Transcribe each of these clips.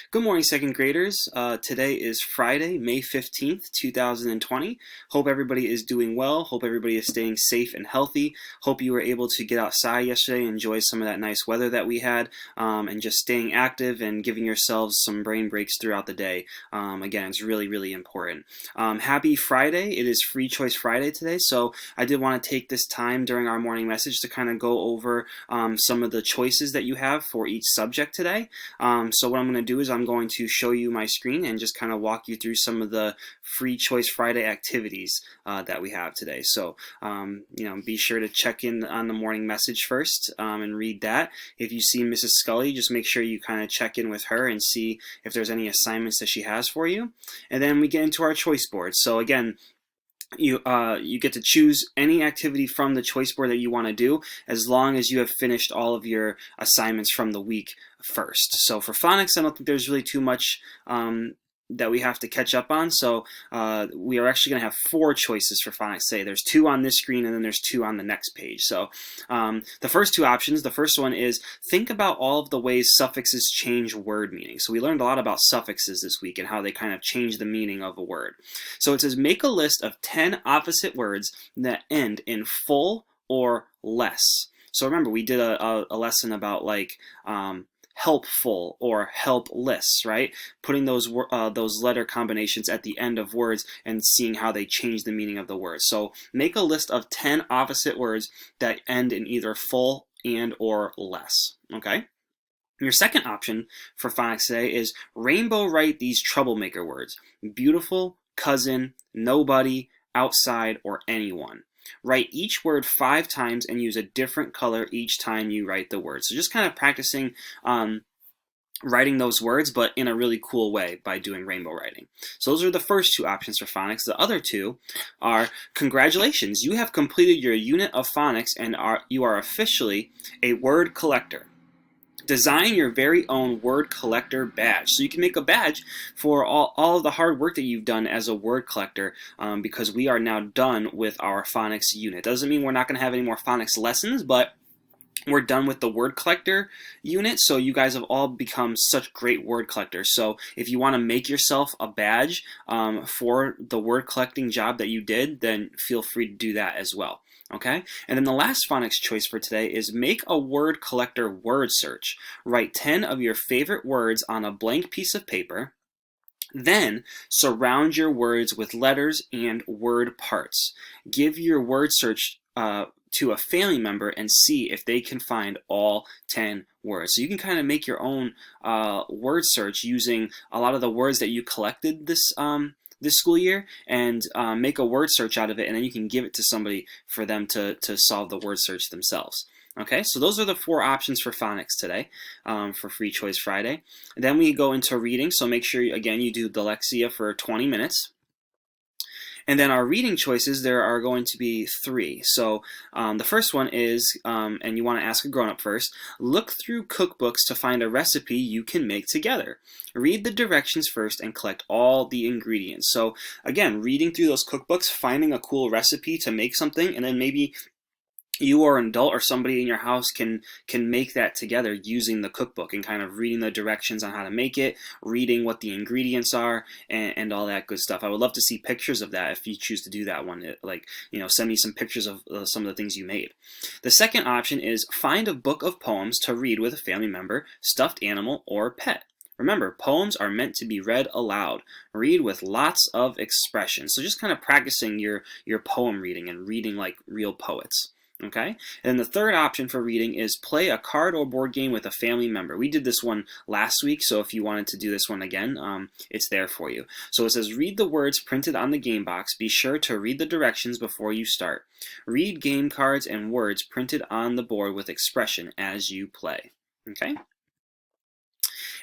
Good morning, second graders. Today is Friday, May 15th, 2020. Hope everybody is doing well. Hope everybody is staying safe and healthy. Hope you were able to get outside yesterday and enjoy some of that nice weather that we had, and just staying active and giving yourselves some brain breaks throughout the day. Again, it's really, really important. Happy Friday. It is Free Choice Friday today, so I did want to take this time during our morning message to kind of go over some of the choices that you have for each subject today. So what I'm going to do is I'm going to show you my screen and just kind of walk you through some of the Free Choice Friday activities that we have today. So be sure to check in on the morning message first and read that. If you see Mrs. Scully, just make sure you kind of check in with her and see if there's any assignments that she has for you. And then we get into our choice board. So again, you get to choose any activity from the choice board that you want to do, as long as you have finished all of your assignments from the week first. So for phonics, I don't think there's really too much that we have to catch up on. So we are actually going to have 4 choices for phonics today. There's 2 on this screen and then there's 2 on the next page. So the first 2 options, the first one is think about all of the ways suffixes change word meaning. So we learned a lot about suffixes this week and how they kind of change the meaning of a word. So it says make a list of 10 opposite words that end in full or less. So remember, we did a lesson about like helpful or helpless, right? Putting those letter combinations at the end of words and seeing how they change the meaning of the word. So make a list of 10 opposite words that end in either full and or less, okay? Your second option for phonics today is rainbow write these troublemaker words: beautiful, cousin, nobody, outside, or anyone. Write each word 5 times and use a different color each time you write the word. So just kind of practicing writing those words, but in a really cool way by doing rainbow writing. So those are the first 2 options for phonics. The other 2 are congratulations, you have completed your unit of phonics and you are officially a word collector. Design your very own word collector badge. So you can make a badge for all of the hard work that you've done as a word collector, because we are now done with our phonics unit. Doesn't mean we're not going to have any more phonics lessons, but we're done with the word collector unit, so you guys have all become such great word collectors. So if you want to make yourself a badge for the word collecting job that you did, then feel free to do that as well. Okay, and then the last phonics choice for today is make a word collector word search. Write 10 of your favorite words on a blank piece of paper. Then surround your words with letters and word parts. Give your word search to a family member and see if they can find all 10 words. So you can kind of make your own word search using a lot of the words that you collected this school year, and make a word search out of it, and then you can give it to somebody for them to solve the word search themselves. Okay, so those are the 4 options for phonics today for Free Choice Friday. And then we go into reading, so make sure, again, you do dyslexia for 20 minutes. And then our reading choices, there are going to be 3. So the first one is, and you want to ask a grown-up first, look through cookbooks to find a recipe you can make together. Read the directions first and collect all the ingredients. So again, reading through those cookbooks, finding a cool recipe to make something, and then maybe you or an adult or somebody in your house can make that together using the cookbook and kind of reading the directions on how to make it, reading what the ingredients are, and all that good stuff. I would love to see pictures of that if you choose to do that one. Send me some pictures of some of the things you made. The second option is find a book of poems to read with a family member, stuffed animal, or pet. Remember, poems are meant to be read aloud. Read with lots of expression. So just kind of practicing your poem reading and reading like real poets. Okay, and the third option for reading is play a card or board game with a family member. We did this one last week, so if you wanted to do this one again, it's there for you. So it says, read the words printed on the game box. Be sure to read the directions before you start. Read game cards and words printed on the board with expression as you play. Okay?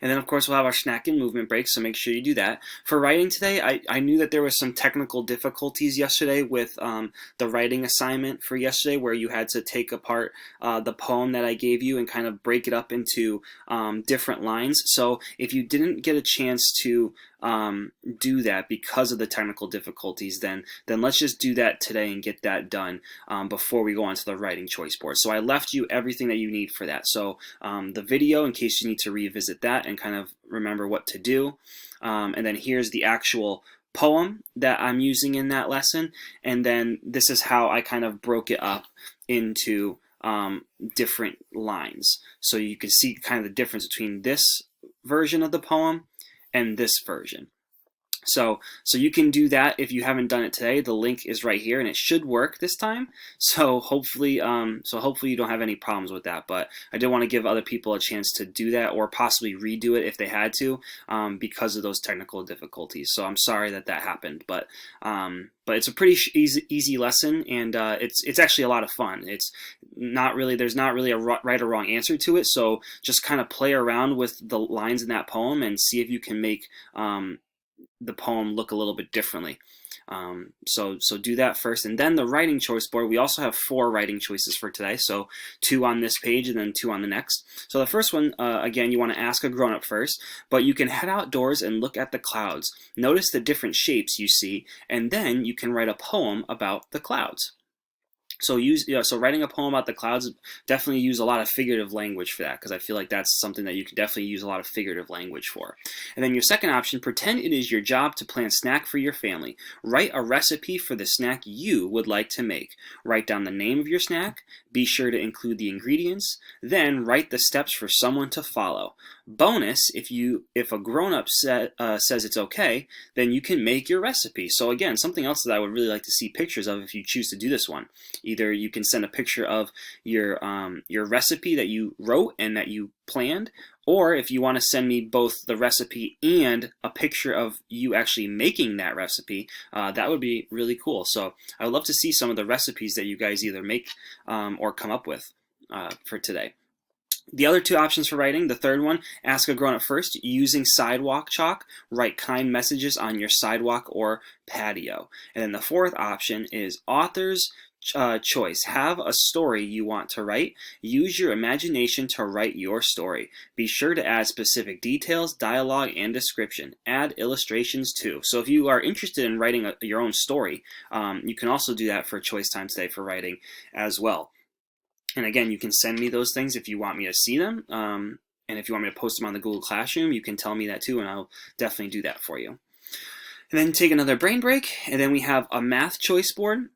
And then, of course, we'll have our snack and movement break, so make sure you do that. For writing today, I knew that there was some technical difficulties yesterday with the writing assignment for yesterday, where you had to take apart the poem that I gave you and kind of break it up into different lines. So if you didn't get a chance to do that because of the technical difficulties, then let's just do that today and get that done before we go on to the writing choice board. So I left you everything that you need for that. So the video, in case you need to revisit that and kind of remember what to do. And then here's the actual poem that I'm using in that lesson. And then this is how I kind of broke it up into different lines. So you can see kind of the difference between this version of the poem and this version. So you can do that if you haven't done it today. The link is right here, and it should work this time. So hopefully you don't have any problems with that. But I did want to give other people a chance to do that, or possibly redo it if they had to, because of those technical difficulties. So I'm sorry that happened, but it's a pretty easy lesson, and it's actually a lot of fun. It's not really, there's not really a right or wrong answer to it. So just kind of play around with the lines in that poem and see if you can make the poem look a little bit differently. So do that first, and then the writing choice board. We also have 4 writing choices for today, so 2 on this page and then 2 on the next. So the first one, again, you want to ask a grown-up first, but you can head outdoors and look at the clouds. Notice the different shapes you see, and then you can write a poem about the clouds. So writing a poem about the clouds, definitely use a lot of figurative language for that, because I feel like that's something that you can definitely use a lot of figurative language for. And then your second option, pretend it is your job to plan a snack for your family. Write a recipe for the snack you would like to make. Write down the name of your snack, be sure to include the ingredients, then write the steps for someone to follow. Bonus, if a grown-up says it's okay, then you can make your recipe. So again, something else that I would really like to see pictures of if you choose to do this one. Either you can send a picture of your recipe that you wrote and that you planned, or if you want to send me both the recipe and a picture of you actually making that recipe, that would be really cool. So I would love to see some of the recipes that you guys either make or come up with for today. The other 2 options for writing, the third one, ask a grown-up first. Using sidewalk chalk, write kind messages on your sidewalk or patio. And then the 4th option is author's choice. Have a story you want to write. Use your imagination to write your story. Be sure to add specific details, dialogue, and description. Add illustrations too. So if you are interested in writing your own story, you can also do that for choice time today for writing as well. And again, you can send me those things if you want me to see them. And if you want me to post them on the Google Classroom, you can tell me that too, and I'll definitely do that for you. And then take another brain break, and then we have a math choice board.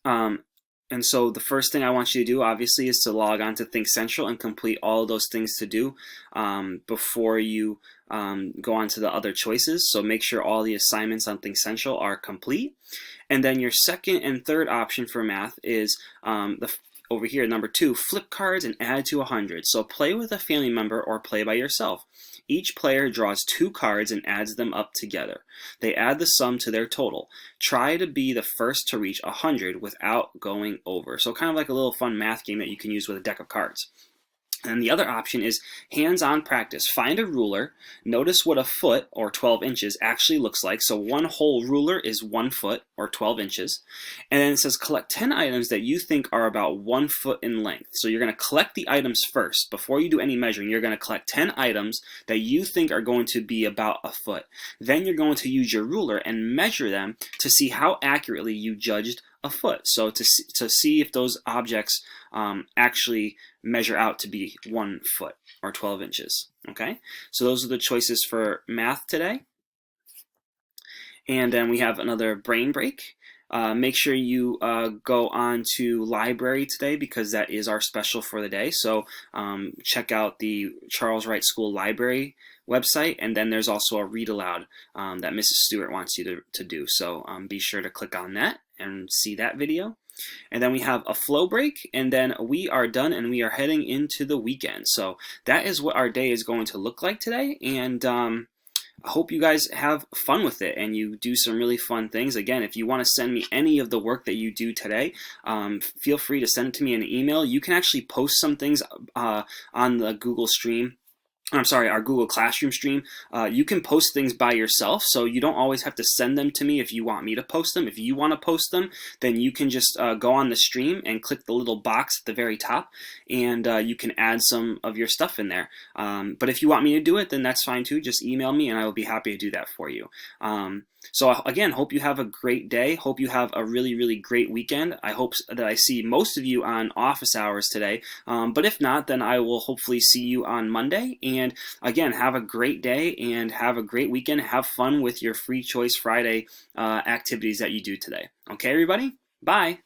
And so the first thing I want you to do, obviously, is to log on to Think Central and complete all of those things to do before you go on to the other choices. So make sure all the assignments on Think Central are complete. And then your second and third option for math is over here, number 2, flip cards and add to 100. So play with a family member or play by yourself. Each player draws 2 cards and adds them up together. They add the sum to their total. Try to be the first to reach 100 without going over. So kind of like a little fun math game that you can use with a deck of cards. And the other option is hands-on practice. Find a ruler, notice what a foot, or 12 inches, actually looks like. So one whole ruler is 1 foot, or 12 inches. And then it says collect 10 items that you think are about 1 foot in length. So you're going to collect the items first. Before you do any measuring, you're going to collect 10 items that you think are going to be about a foot. Then you're going to use your ruler and measure them to see how accurately you judged a foot. So to see if those objects actually measure out to be 1 foot or 12 inches. Okay, so those are the choices for math today. And then we have another brain break. Make sure you go on to library today, because that is our special for the day. So check out the Charles Wright School Library website, and then there's also a read aloud that Mrs. Stewart wants you to do. So be sure to click on that and see that video. And then we have a flow break, and then we are done and we are heading into the weekend. So that is what our day is going to look like today, and I hope you guys have fun with it and you do some really fun things. Again, if you want to send me any of the work that you do today, feel free to send it to me in an email. You can actually post some things on the Google Stream I'm sorry, our Google Classroom stream, you can post things by yourself, so you don't always have to send them to me if you want me to post them. If you want to post them, then you can just go on the stream and click the little box at the very top, and you can add some of your stuff in there. But if you want me to do it, then that's fine too. Just email me, and I will be happy to do that for you. So again, hope you have a great day. Hope you have a really, really great weekend. I hope that I see most of you on office hours today. But if not, then I will hopefully see you on Monday. And again, have a great day and have a great weekend. Have fun with your Free Choice Friday activities that you do today. Okay, everybody? Bye.